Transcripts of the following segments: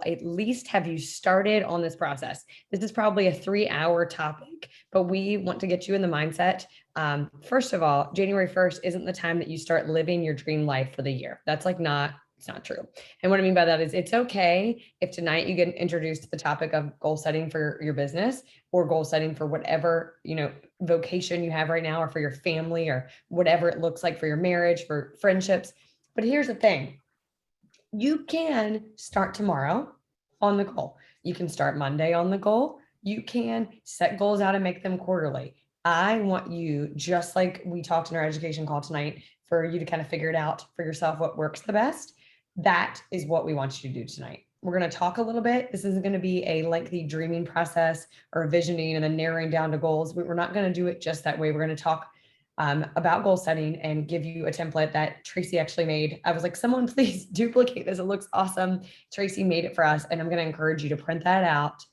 at least have you started on this process. This is probably a 3-hour topic, but we want to get you in the mindset. First of all, January 1st isn't the time that you start living your dream life for the year. That's like not, it's not true. And what I mean by that is it's okay if tonight you get introduced to the topic of goal setting for your business or goal setting for whatever, vocation you have right now, or for your family, or whatever it looks like for your marriage, for friendships. But here's the thing. You can start tomorrow on the goal. You can start Monday on the goal. You can set goals out and make them quarterly. I want you, just like we talked in our education call tonight, for you to kind of figure it out for yourself, what works the best. That is what we want you to do tonight. We're going to talk a little bit. This isn't going to be a lengthy dreaming process or visioning and then narrowing down to goals. We're not going to do it just that way. We're going to talk about goal setting and give you a template that Tracy actually made. I was like, someone please duplicate this. It looks awesome. Tracy made it for us. And I'm going to encourage you to print that out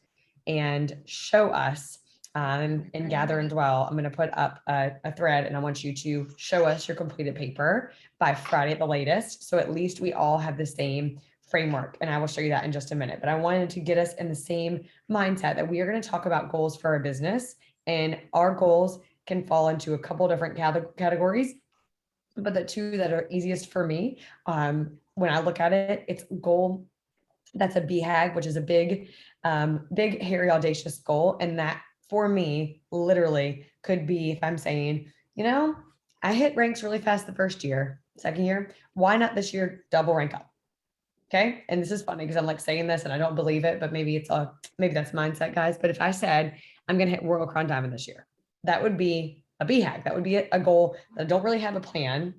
and show us and gather and dwell. I'm going to put up a thread, and I want you to show us your completed paper by Friday at the latest. So at least we all have the same framework, and I will show you that in just a minute. But I wanted to get us in the same mindset that we are going to talk about goals for our business, and our goals can fall into a couple different categories, but the two that are easiest for me, when I look at it, it's goal that's a BHAG, which is a big, hairy, audacious goal. And that for me, literally could be if I'm saying, I hit ranks really fast the first year, second year, why not this year double rank up? Okay. And this is funny because I'm like saying this and I don't believe it, but maybe maybe that's mindset, guys. But if I said I'm going to hit World Crown Diamond this year, that would be a BHAG. That would be a goal that I don't really have a plan,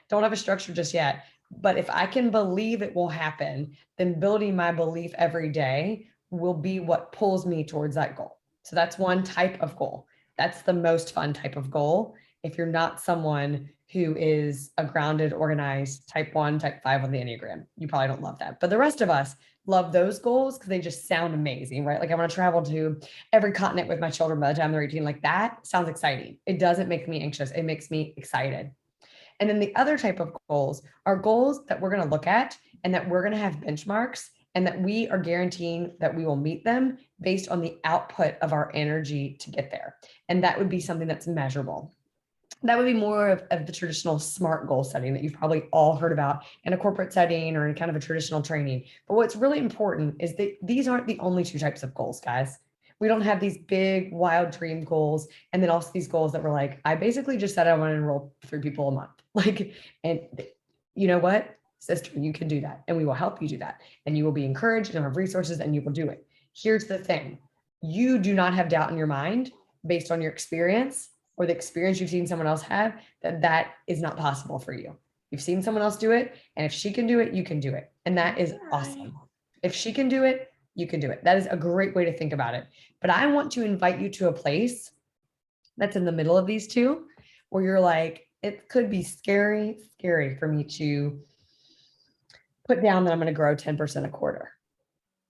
don't have a structure just yet. But if I can believe it will happen, then building my belief every day will be what pulls me towards that goal. So that's one type of goal. That's the most fun type of goal. If you're not someone who is a grounded, organized type 1, type 5 on the Enneagram, you probably don't love that. But the rest of us love those goals because they just sound amazing, right? Like I want to travel to every continent with my children by the time they're 18. Like that sounds exciting. It doesn't make me anxious. It makes me excited. And then the other type of goals are goals that we're going to look at and that we're going to have benchmarks, and that we are guaranteeing that we will meet them based on the output of our energy to get there. And that would be something that's measurable. That would be more of the traditional SMART goal setting that you've probably all heard about in a corporate setting or in kind of a traditional training. But what's really important is that these aren't the only two types of goals, guys. We don't have these big, wild dream goals. And then also these goals that were like, I basically just said I want to enroll 3 people a month. And you know what, sister, you can do that. And we will help you do that. And you will be encouraged and have resources and you will do it. Here's the thing. You do not have doubt in your mind based on your experience or the experience you've seen someone else have, that is not possible for you. You've seen someone else do it. And if she can do it, you can do it. And that is awesome. If she can do it, you can do it. That is a great way to think about it. But I want to invite you to a place that's in the middle of these two, where you're like, it could be scary for me to put down that I'm going to grow 10% a quarter.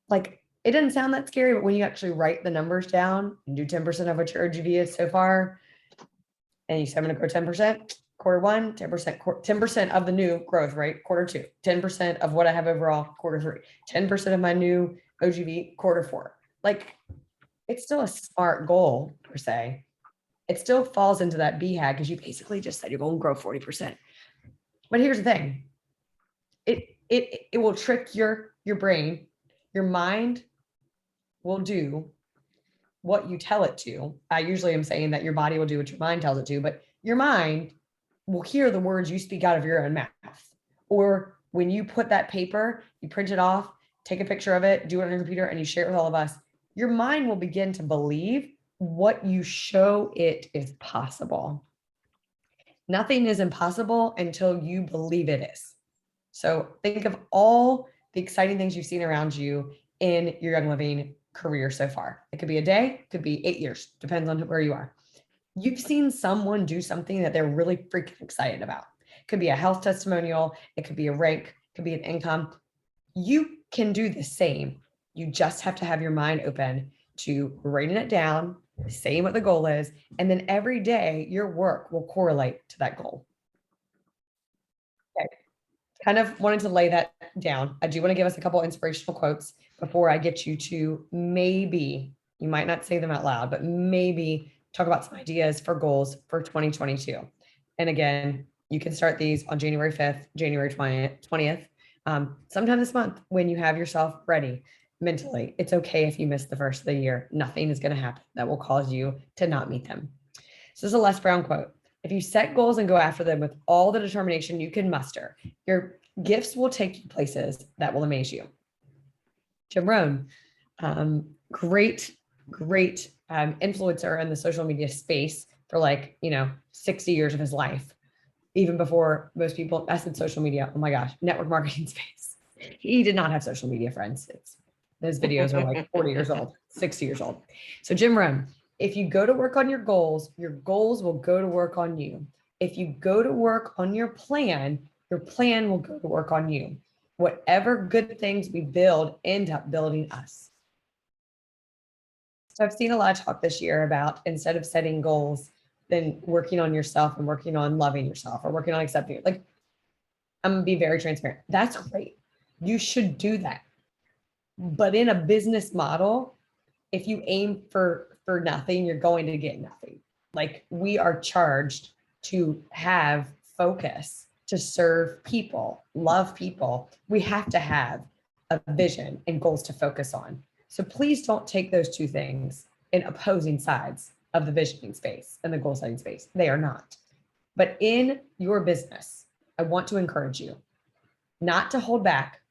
Like, it doesn't sound that scary, but when you actually write the numbers down and do 10% of what your OGV is so far, and you say, I'm going to grow 10%, quarter 1, 10% of the new growth, right? Quarter 2, 10% of what I have overall, quarter 3, 10% of my new OGV, quarter 4. Like, it's still a SMART goal per se. It still falls into that BHAG because you basically just said you're going to grow 40%. But here's the thing. It will trick your brain. Your mind will do what you tell it to. I usually am saying that your body will do what your mind tells it to, but your mind will hear the words you speak out of your own mouth. Or when you put that paper, you print it off, take a picture of it, do it on your computer, and you share it with all of us, your mind will begin to believe what you show it is possible. Nothing is impossible until you believe it is. So think of all the exciting things you've seen around you in your Young Living career so far. It could be a day, it could be 8 years, depends on where you are. You've seen someone do something that they're really freaking excited about. It could be a health testimonial, it could be a rank, it could be an income. You can do the same. You just have to have your mind open to writing it down, saying what the goal is, and then every day your work will correlate to that goal. Okay. kind of wanted to lay that down. I do want to give us a couple inspirational quotes before I get you to maybe, you might not say them out loud, but maybe talk about some ideas for goals for 2022. And again, you can start these on January 5th, January 20th, sometime this month when you have yourself ready mentally. It's okay if you miss the first of the year. Nothing is going to happen that will cause you to not meet them. So this is a Les Brown quote. If you set goals and go after them with all the determination you can muster, your gifts will take you places that will amaze you. Jim Rohn, great influencer in the social media space for 60 years of his life, even before most people, I said social media, oh my gosh, network marketing space. He did not have social media friends. Those videos are like 40 years old, 60 years old. So Jim Rohn, if you go to work on your goals will go to work on you. If you go to work on your plan will go to work on you. Whatever good things we build end up building us. So I've seen a lot of talk this year about, instead of setting goals, then working on yourself and working on loving yourself or working on accepting it. Like, I'm gonna be very transparent. That's great. You should do that. But in a business model, if you aim for nothing, you're going to get nothing. Like, we are charged to have focus, to serve people, love people. We have to have a vision and goals to focus on. So please don't take those two things in opposing sides of the visioning space and the goal setting space. They are not. But in your business, I want to encourage you not to hold back,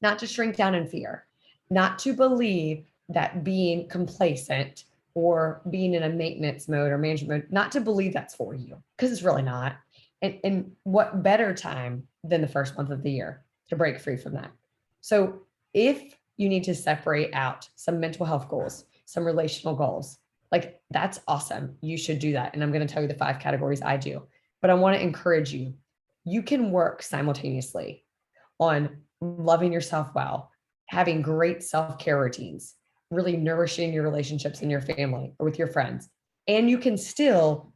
not to shrink down in fear, not to believe that being complacent or being in a maintenance mode or management mode, not to believe that's for you, because it's really not. And what better time than the first month of the year to break free from that? So if you need to separate out some mental health goals, some relational goals, like, that's awesome. You should do that. And I'm going to tell you the 5 categories I do. But I want to encourage you. You can work simultaneously on loving yourself well, having great self-care routines, really nourishing your relationships in your family or with your friends. And you can still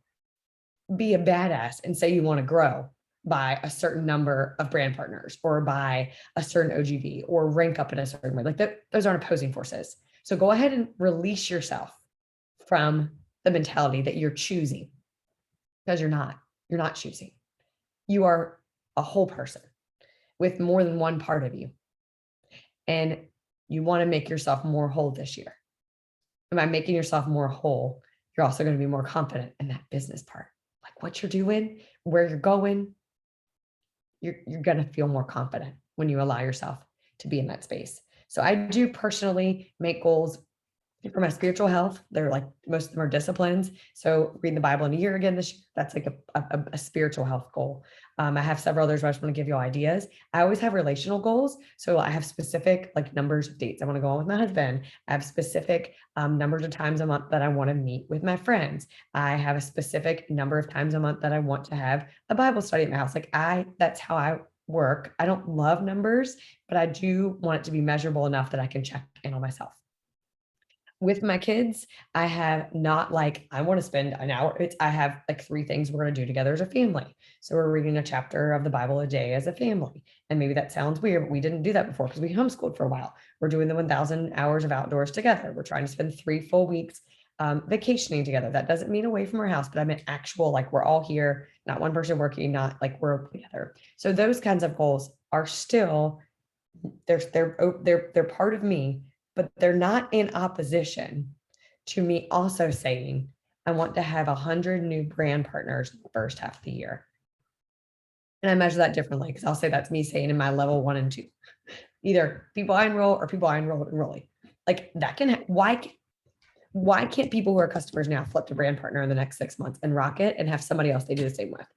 be a badass and say you want to grow by a certain number of brand partners or by a certain OGV or rank up in a certain way. Like, those aren't opposing forces. So go ahead and release yourself from the mentality that you're choosing, because you're not choosing. You are a whole person with more than one part of you. And you want to make yourself more whole this year. And by making yourself more whole, you're also going to be more confident in that business part. Like, what you're doing, where you're going, you're going to feel more confident when you allow yourself to be in that space. So I do personally make goals for my spiritual health. They're like, most of them are disciplines. So reading the Bible in a year again this year, that's like a spiritual health goal. I have several others, but I just want to give you ideas. I always have relational goals. So I have specific numbers of dates I want to go on with my husband. I have specific numbers of times a month that I want to meet with my friends. I have a specific number of times a month that I want to have a Bible study at my house. That's how I work. I don't love numbers, but I do want it to be measurable enough that I can check in on myself. With my kids, I have not I want to spend an hour. I have 3 things we're going to do together as a family. So we're reading a chapter of the Bible a day as a family. And maybe that sounds weird, but we didn't do that before because we homeschooled for a while. We're doing the 1,000 hours of outdoors together. We're trying to spend 3 full weeks vacationing together. That doesn't mean away from our house, but I meant actual, we're all here, not one person working, not we're together. So those kinds of goals are still, they're part of me, but they're not in opposition to me also saying, I want to have 100 new brand partners in the first half of the year. And I measure that differently, because I'll say that's me saying in my level 1 and 2, either people I enroll or people I enroll. That can, why can't people who are customers now flip to brand partner in the next 6 months and rock it and have somebody else they do the same with?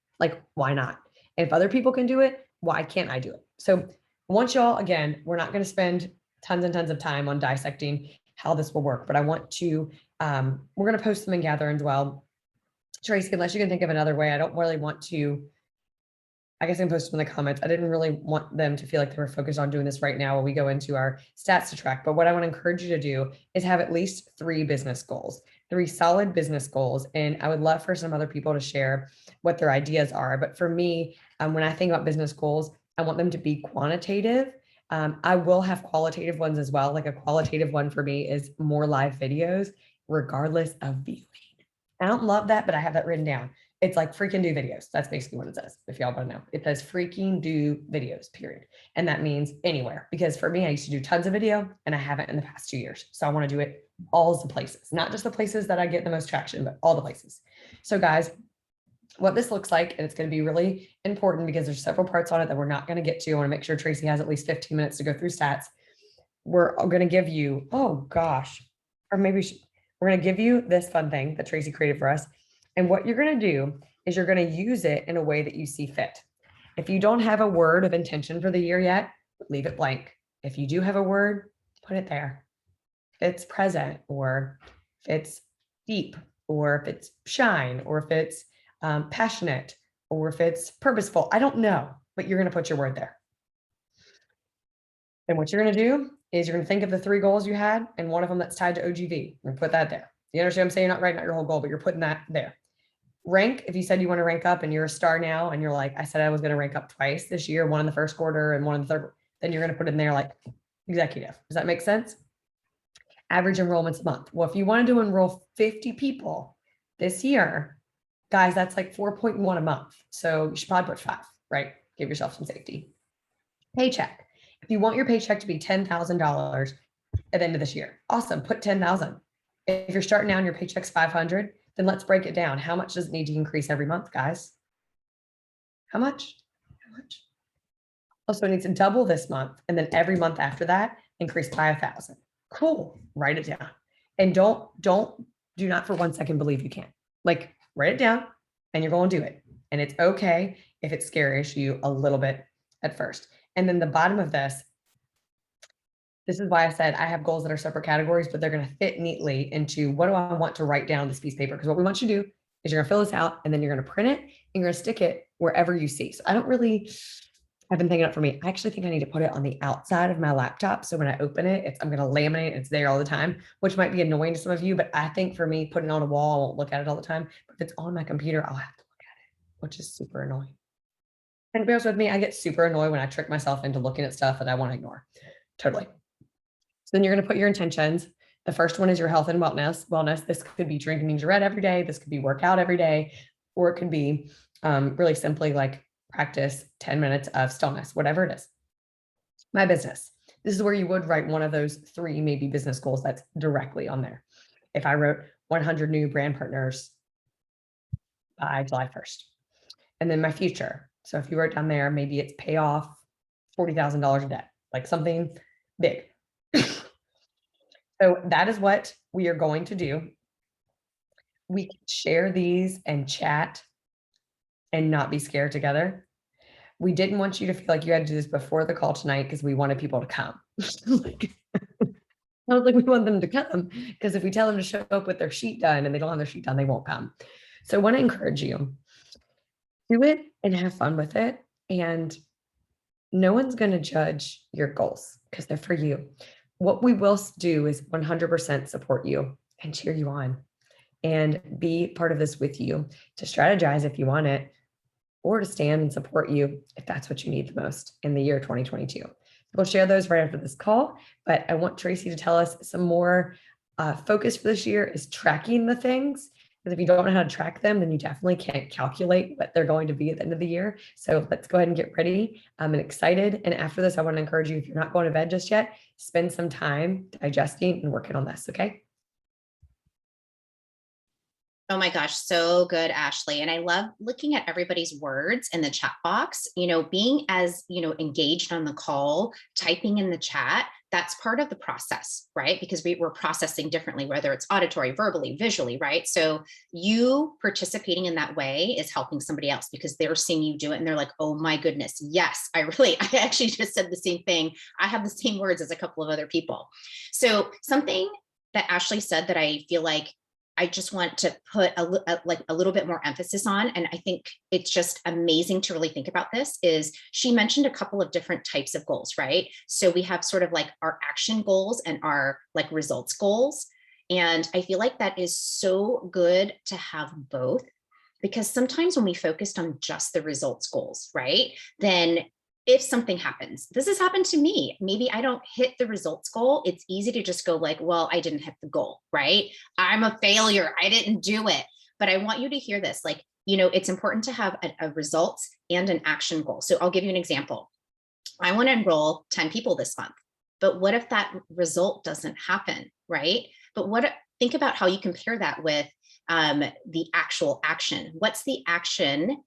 Why not? And if other people can do it, why can't I do it? So I want y'all, again, we're not going to spend tons and tons of time on dissecting how this will work, but I want to, we're going to post them in Gather and Dwell. Tracy, unless you can think of another way, I don't really want to, I guess I can post them in the comments. I didn't really want them to feel like they were focused on doing this right now while we go into our stats to track. But what I want to encourage you to do is have at least 3 business goals, 3 solid business goals. And I would love for some other people to share what their ideas are. But for me, when I think about business goals, I want them to be quantitative. I will have qualitative ones as well. Like a qualitative one for me is more live videos, regardless of viewing. I don't love that, but I have that written down. It's like freaking do videos. That's basically what it says. If y'all want to know, it says freaking do videos, period. And that means anywhere, because for me, I used to do tons of video and I haven't in the past 2 years. So I want to do it all the places, not just the places that I get the most traction, but all the places. So guys, what this looks like, and it's going to be really important because there's several parts on it that we're not going to get to. I want to make sure Tracy has at least 15 minutes to go through stats. We're going to give you, oh gosh, or maybe we're going to give you this fun thing that Tracy created for us. And what you're going to do is you're going to use it in a way that you see fit. If you don't have a word of intention for the year yet, leave it blank. If you do have a word, put it there. If it's present, or if it's deep, or if it's shine, or if it's passionate, or if it's purposeful, I don't know, but you're going to put your word there. And what you're going to do is you're going to think of the 3 goals you had, and one of them that's tied to OGV. You're going to put that there. You understand what I'm saying? You're not writing out your whole goal, but you're putting that there. Rank, if you said you want to rank up and you're a star now, and you're like, I said I was going to rank up twice this year, one in the first quarter and one in the third, then you're going to put in there like executive. Does that make sense? Average enrollments a month. Well, if you wanted to enroll 50 people this year, guys, that's like 4.1 a month. So you should probably put 5, right? Give yourself some safety. Paycheck. If you want your paycheck to be $10,000 at the end of this year, awesome, put 10,000. If you're starting now and your paycheck's 500, then let's break it down. How much does it need to increase every month, guys? How much? How much? Also, it needs to double this month, and then every month after that, increase by 1,000. Cool. Write it down. And do not for 1 second believe you can. Like, write it down and you're going to do it. And it's okay if it scares you a little bit at first. And then the bottom of this is why I said I have goals that are separate categories, but they're going to fit neatly into what do I want to write down this piece of paper? Because what we want you to do is you're going to fill this out and then you're going to print it and you're going to stick it wherever you see. So I've been thinking up for me. I actually think I need to put it on the outside of my laptop. So when I open it, I'm going to laminate it. It's there all the time, which might be annoying to some of you, but I think for me, putting it on a wall, I won't look at it all the time. But if it's on my computer, I'll have to look at it, which is super annoying. And to be honest with me, I get super annoyed when I trick myself into looking at stuff that I want to ignore. Totally. So then you're going to put your intentions. The first one is your health and wellness. This could be drinking ginger red every day. This could be workout every day, or it could be really simply like practice 10 minutes of stillness, whatever it is. My business. This is where you would write one of those 3 maybe business goals that's directly on there. If I wrote 100 new brand partners by July 1st. And then my future. So if you wrote down there, maybe it's pay off $40,000 of debt, like something big. So that is what we are going to do. We can share these and chat and not be scared together. We didn't want you to feel like you had to do this before the call tonight because we wanted people to come. Like, I was like, we want them to come because if we tell them to show up with their sheet done and they don't have their sheet done, they won't come. So I want to encourage you, do it and have fun with it. And no one's going to judge your goals because they're for you. What we will do is 100% support you and cheer you on and be part of this with you to strategize if you want it, or to stand and support you if that's what you need the most in the year 2022. We'll share those right after this call, but I want Tracy to tell us some more focus for this year is tracking the things. Because if you don't know how to track them, then you definitely can't calculate what they're going to be at the end of the year. So let's go ahead and get ready. I'm excited. And after this, I want to encourage you, if you're not going to bed just yet, spend some time digesting and working on this, okay? Oh my gosh, so good, Ashley. And I love looking at everybody's words in the chat box, being as, engaged on the call, typing in the chat, that's part of the process, right? Because we're processing differently, whether it's auditory, verbally, visually, right? So you participating in that way is helping somebody else because they're seeing you do it and they're like, oh my goodness, yes, I actually just said the same thing. I have the same words as a couple of other people. So something that Ashley said that I feel like I just want to put a little bit more emphasis on, and I think it's just amazing to really think about this, is she mentioned a couple of different types of goals, right? So we have sort of like our action goals and our like results goals. And I feel like that is so good to have both, because sometimes when we focused on just the results goals, right, then if something happens, this has happened to me. Maybe I don't hit the results goal. It's easy to just go like, well, I didn't hit the goal, right? I'm a failure. I didn't do it. But I want you to hear this. Like, it's important to have a results and an action goal. So I'll give you an example. I want to enroll 10 people this month, but what if that result doesn't happen, right? But think about how you compare that with the actual action. What's the action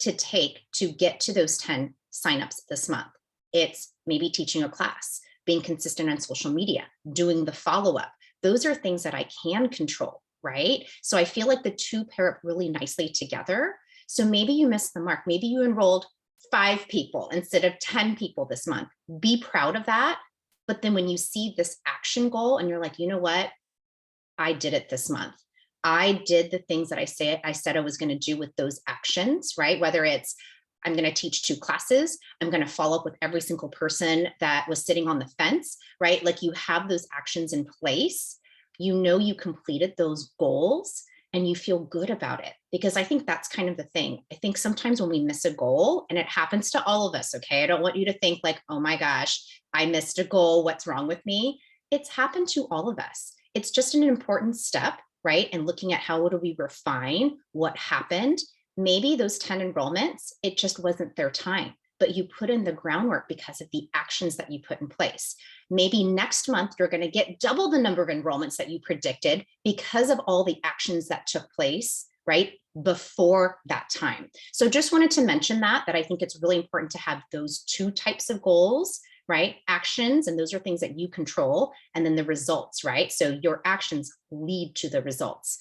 to take to get to those 10 signups this month? It's maybe teaching a class, being consistent on social media, doing the follow-up. Those are things that I can control, right? So I feel like the two pair up really nicely together. So maybe you missed the mark. Maybe you enrolled 5 people instead of 10 people this month. Be proud of that. But then when you see this action goal and you're like, you know what? I did it this month. I did the things that I said I was going to do with those actions, right? Whether it's I'm going to teach 2 classes, I'm going to follow up with every single person that was sitting on the fence, right? Like you have those actions in place, you completed those goals and you feel good about it. Because I think that's kind of the thing. I think sometimes when we miss a goal, and it happens to all of us, okay? I don't want you to think like, oh my gosh, I missed a goal. What's wrong with me? It's happened to all of us. It's just an important step, right? And looking at how do we refine what happened. Maybe those 10 enrollments, it just wasn't their time, but you put in the groundwork because of the actions that you put in place. Maybe next month, you're going to get double the number of enrollments that you predicted because of all the actions that took place, right, before that time. So just wanted to mention that I think it's really important to have those 2 types of goals, right? Actions, and those are things that you control, and then the results, right? So your actions lead to the results.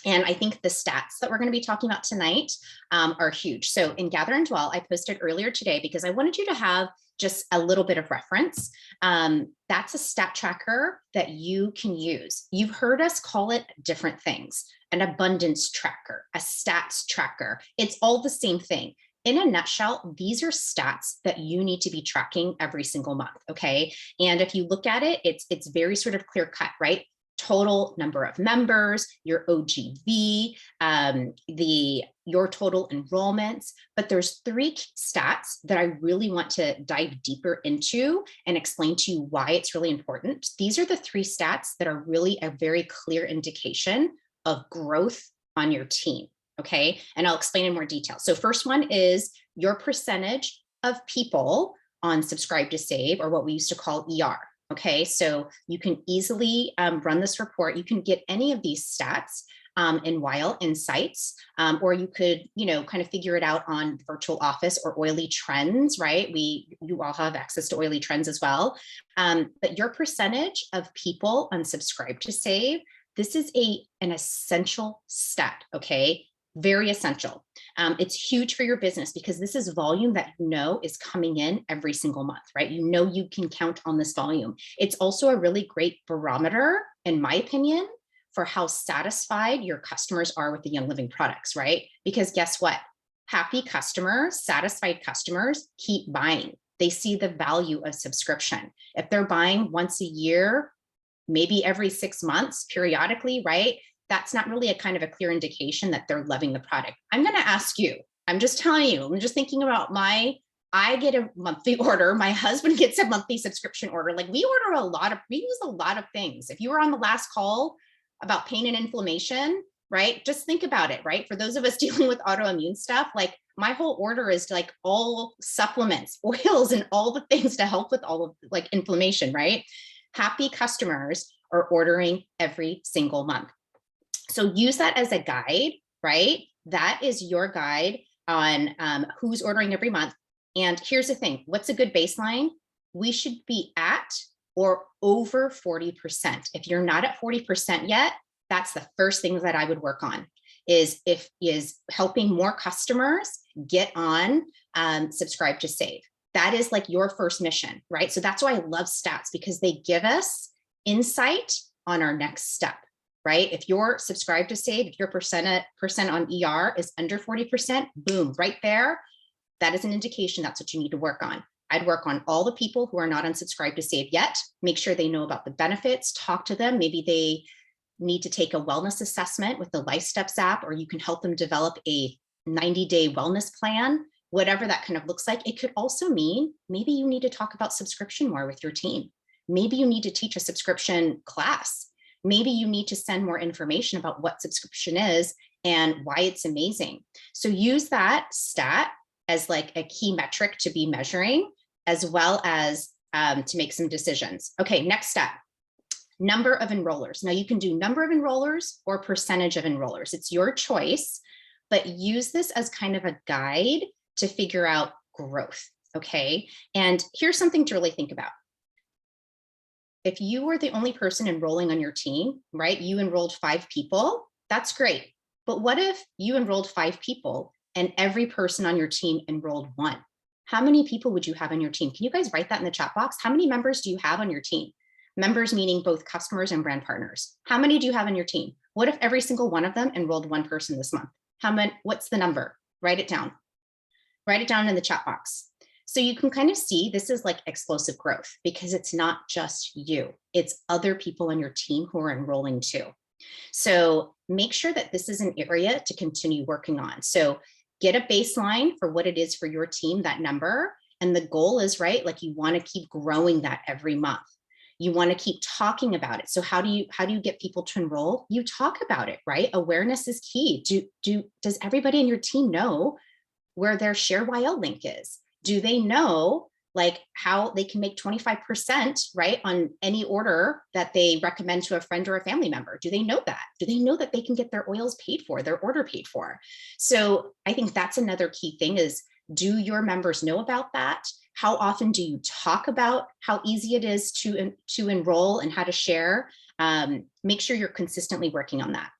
And I think the stats that we're going to be talking about tonight are huge. So in Gather and Dwell, I posted earlier today because I wanted you to have just a little bit of reference. That's a stat tracker that you can use. You've heard us call it different things: an abundance tracker, a stats tracker. It's all the same thing. In a nutshell, these are stats that you need to be tracking every single month, okay? And if you look at it, it's very sort of clear cut, right? Total number of members, your OGV, your total enrollments. But there's 3 stats that I really want to dive deeper into and explain to you why it's really important. These are the 3 stats that are really a very clear indication of growth on your team. Okay, and I'll explain in more detail. So first one is your percentage of people on Subscribe to Save, or what we used to call ER. Okay, so you can easily run this report. You can get any of these stats in Weil Insights, or you could, kind of figure it out on Virtual Office or Oily Trends, right? You all have access to Oily Trends as well. But your percentage of people on Subscribe to Save, this is an essential stat, okay? Very essential. It's huge for your business because this is volume that is coming in every single month, right? You can count on this volume. It's also a really great barometer, in my opinion, for how satisfied your customers are with the Young Living products, right? Because guess what? Happy customers, satisfied customers keep buying. They see the value of subscription. If they're buying once a year, maybe every 6 months, periodically, right? That's not really a kind of a clear indication that they're loving the product. I'm going to ask you, I'm just telling you, I'm just thinking about I get a monthly order. My husband gets a monthly subscription order. Like we use a lot of things. If you were on the last call about pain and inflammation, right? Just think about it, right? For those of us dealing with autoimmune stuff, like my whole order is like all supplements, oils, and all the things to help with all of like inflammation, right? Happy customers are ordering every single month. So use that as a guide, right? That is your guide on who's ordering every month. And here's the thing, what's a good baseline? We should be at or over 40%. If you're not at 40% yet, that's the first thing that I would work on is helping more customers get on Subscribe to Save. That is like your first mission, right? So that's why I love stats, because they give us insight on our next step. Right? If you're Subscribe to Save, if your percent on ER is under 40%, boom, right there, that is an indication that's what you need to work on. I'd work on all the people who are not on Subscribe to Save yet, make sure they know about the benefits, talk to them. Maybe they need to take a wellness assessment with the LifeSteps app, or you can help them develop a 90-day wellness plan. whatever that kind of looks like. It could also mean maybe you need to talk about subscription more with your team. Maybe you need to teach a subscription class. Maybe you need to send more information about what subscription is and why it's amazing. So use that stat as like a key metric to be measuring, as well as to make some decisions. Okay, next step, number of enrollers. Now you can do number of enrollers or percentage of enrollers. It's your choice, but use this as kind of a guide to figure out growth, okay? And here's something to really think about. If you were the only person enrolling on your team, right? You enrolled 5 people, that's great. But what if you enrolled 5 people and every person on your team enrolled 1? How many people would you have on your team? Can you guys write that in the chat box? How many members do you have on your team? Members meaning both customers and brand partners. How many do you have on your team? What if every single one of them enrolled 1 person this month? How many, what's the number? Write it down. Write it down in the chat box. So you can kind of see this is like explosive growth because it's not just you, it's other people on your team who are enrolling too. So make sure that this is an area to continue working on. So get a baseline for what it is for your team, that number. And the goal is, right, like you want to keep growing that every month. You want to keep talking about it. So how do you get people to enroll? You talk about it, right? Awareness is key. Does everybody in your team know where their ShareYL link is? Do they know like how they can make 25%, right, on any order that they recommend to a friend or a family member? Do they know that? Do they know that they can get their oils paid for, their order paid for? So I think that's another key thing is, do your members know about that? How often do you talk about how easy it is to enroll and how to share? Make sure you're consistently working on that.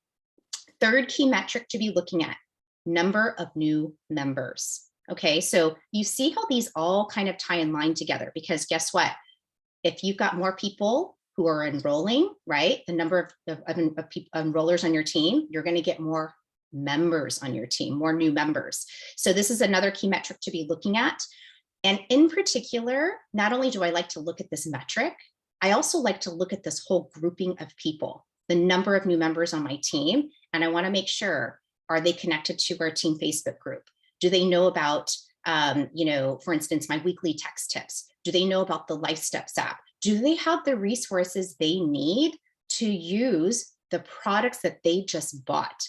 Third key metric to be looking at, number of new members. Okay, so you see how these all kind of tie in line together, because guess what? If you've got more people who are enrolling, right, the number of enrollers on your team, you're going to get more members on your team, more new members. So this is another key metric to be looking at. And in particular, not only do I like to look at this metric, I also like to look at this whole grouping of people, the number of new members on my team. And I want to make sure, are they connected to our team Facebook group? Do they know about, for instance, my weekly text tips? Do they know about the Life Steps app? Do they have the resources they need to use the products that they just bought?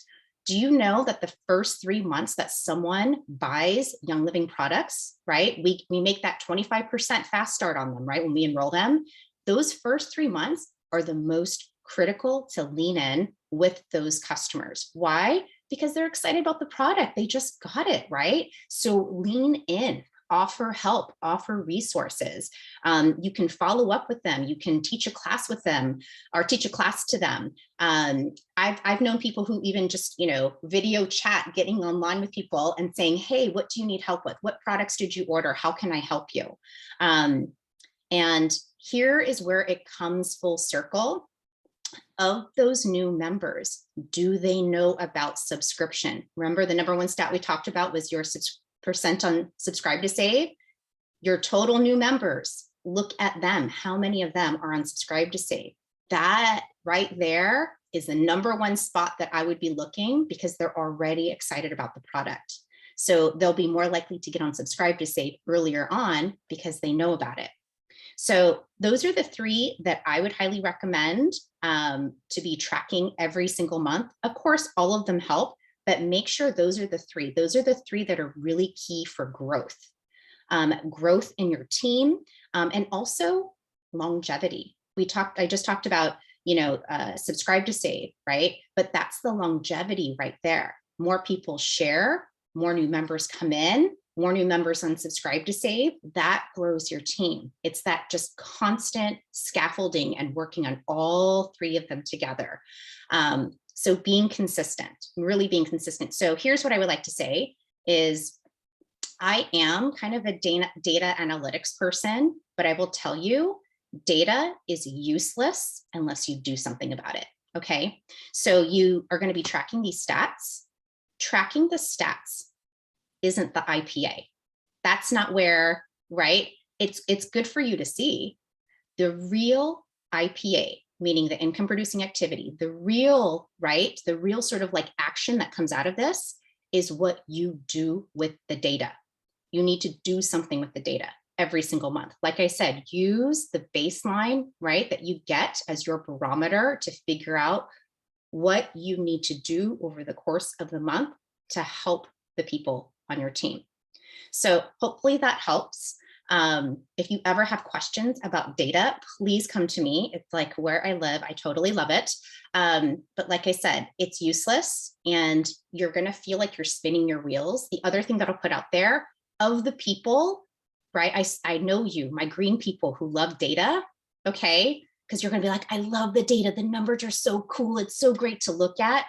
Do you know that the first 3 months that someone buys Young Living products, right? We make that 25% fast start on them, right? When we enroll them, those first 3 months are the most critical to lean in with those customers. Why? Because they're excited about the product. They just got it, right? So lean in, offer help, offer resources. You can follow up with them. You can teach a class with them or teach a class to them. I've known people who even just, video chat, getting online with people and saying, hey, what do you need help with? What products did you order? How can I help you? And here is where it comes full circle. Of those new members, do they know about subscription? Remember, the number 1 stat we talked about was your percent on subscribe to save. Your total new members, look at them. How many of them are on subscribe to save? That right there is the number 1 spot that I would be looking, because they're already excited about the product. So they'll be more likely to get on subscribe to save earlier on because they know about it. So those are the 3 that I would highly recommend to be tracking every single month. Of course, all of them help, but make sure those are the 3. Those are the 3 that are really key for growth. Growth in your team, and also longevity. I just talked about, subscribe to save, right? But that's the longevity right there. More people share, more new members come in, more new members unsubscribe to save, that grows your team. It's that just constant scaffolding and working on all 3 of them together. So being consistent, really being consistent. So here's what I would like to say is, I am kind of a data analytics person, but I will tell you, data is useless unless you do something about it. Okay, so you are going to be tracking these stats. Tracking the stats isn't the IPA. That's not where, right? It's good for you to see. The real IPA, meaning the income producing activity, the real, right? The real sort of like action that comes out of this is what you do with the data. You need to do something with the data every single month. Like I said, use the baseline, right, that you get as your barometer to figure out what you need to do over the course of the month to help the people on your team. So hopefully that helps. If you ever have questions about data, please come to me. It's like where I live. I totally love it. But like I said, it's useless and you're going to feel like you're spinning your wheels. The other thing that I'll put out there, of the people, right? I know you, my green people who love data, okay? Because you're going to be like, I love the data. The numbers are so cool. It's so great to look at.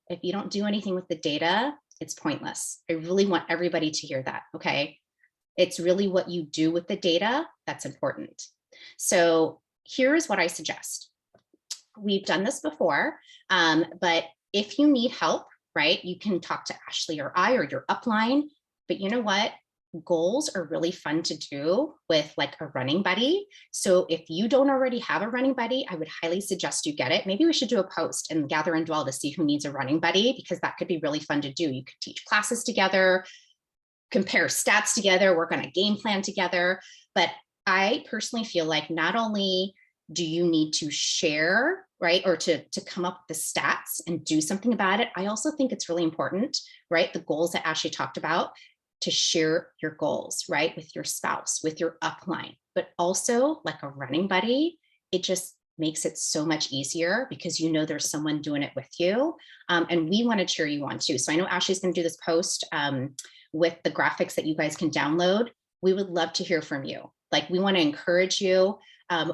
If you don't do anything with the data, it's pointless. I really want everybody to hear that, okay? It's really what you do with the data that's important. So here's what I suggest. We've done this before, but if you need help, right, you can talk to Ashley or I or your upline. But you know what? Goals are really fun to do with like a running buddy. So if you don't already have a running buddy, I would highly suggest you get it. Maybe we should do a post and gather and dwell to see who needs a running buddy, because that could be really fun to do. You could teach classes together, compare stats together, work on a game plan together. But I personally feel like not only do you need to share, right, or to come up with the stats and do something about it, I also think it's really important, right, the goals that Ashley talked about, to share your goals, right, with your spouse, with your upline, but also like a running buddy. It just makes it so much easier because you know there's someone doing it with you. And we want to cheer you on too. So I know Ashley's going to do this post with the graphics that you guys can download. We would love to hear from you. Like, we want to encourage you.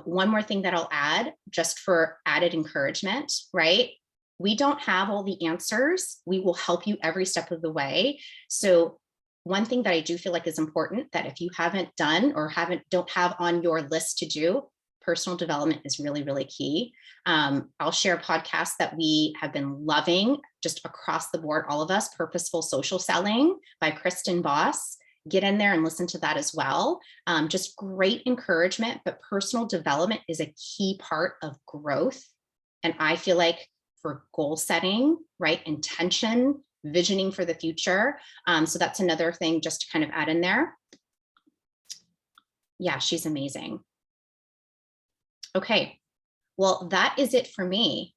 One more thing that I'll add, just for added encouragement, right? We don't have all the answers. We will help you every step of the way. So one thing that I do feel like is important, that if you haven't done or don't have on your list to do, personal development is really, really key. I'll share a podcast that we have been loving just across the board, all of us, Purposeful Social Selling by Kristen Boss. Get in there and listen to that as well. Just great encouragement, but personal development is a key part of growth. And I feel like for goal setting, right, intention, visioning for the future. So that's another thing just to kind of add in there. Yeah, she's amazing. Okay, well, that is it for me.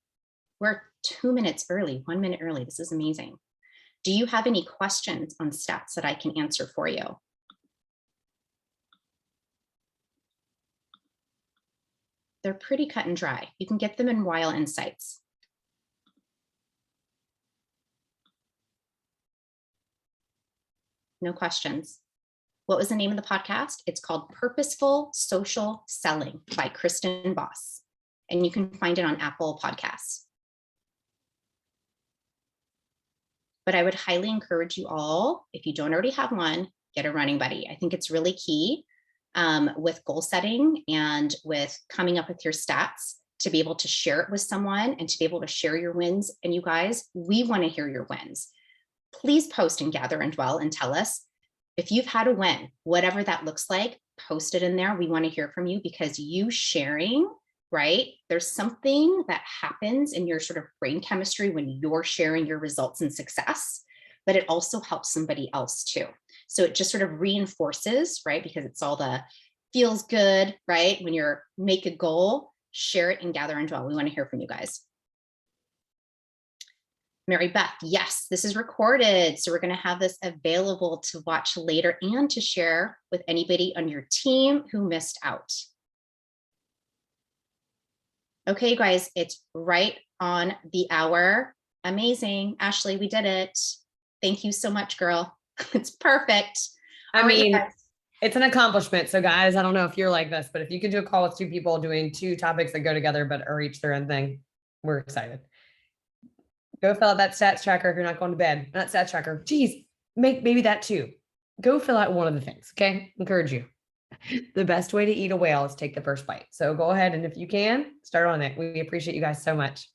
We're 2 minutes early, 1 minute early. This is amazing. Do you have any questions on stats that I can answer for you? They're pretty cut and dry. You can get them in Weil Insights. No questions. What was the name of the podcast? It's called Purposeful Social Selling by Kristen Boss. And you can find it on Apple Podcasts. But I would highly encourage you all, if you don't already have one, get a running buddy. I think it's really key with goal setting and with coming up with your stats, to be able to share it with someone and to be able to share your wins. And you guys, we want to hear your wins. Please post and Gather and Dwell and tell us if you've had a win, whatever that looks like. Post it in there. We want to hear from you, because you sharing, right? There's something that happens in your sort of brain chemistry when you're sharing your results and success, but it also helps somebody else too. So it just sort of reinforces, right? Because it's all the feels good, right? When you're make a goal, share it and Gather and Dwell. We want to hear from you guys. Mary Beth, yes, this is recorded. So we're going to have this available to watch later and to share with anybody on your team who missed out. Okay, you guys, it's right on the hour. Amazing. Ashley, we did it. Thank you so much, girl. It's perfect. I mean, it's an accomplishment. So guys, I don't know if you're like this, but if you could do a call with 2 people doing 2 topics that go together, but are each their own thing, we're excited. Go fill out that stats tracker if you're not going to bed. Not stats tracker. Geez, make maybe that too. Go fill out one of the things. Okay. Encourage you. The best way to eat a whale is take the first bite. So go ahead. And if you can, start on it. We appreciate you guys so much.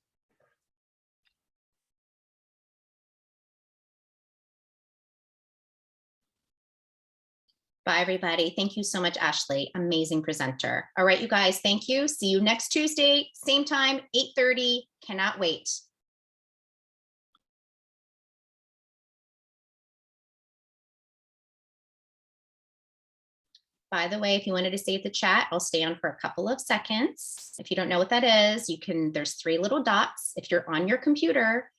Bye, everybody. Thank you so much, Ashley. Amazing presenter. All right, you guys. Thank you. See you next Tuesday, same time, 8:30. Cannot wait. by the way, if you wanted to save the chat, I'll stay on for a couple of seconds. If you don't know what that is, there's 3 little dots. If you're on your computer,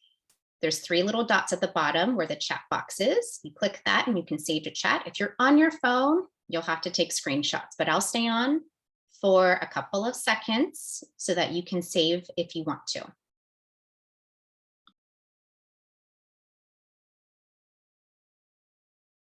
there's 3 little dots at the bottom where the chat box is. You click that and you can save to chat. If you're on your phone, you'll have to take screenshots, but I'll stay on for a couple of seconds so that you can save if you want to.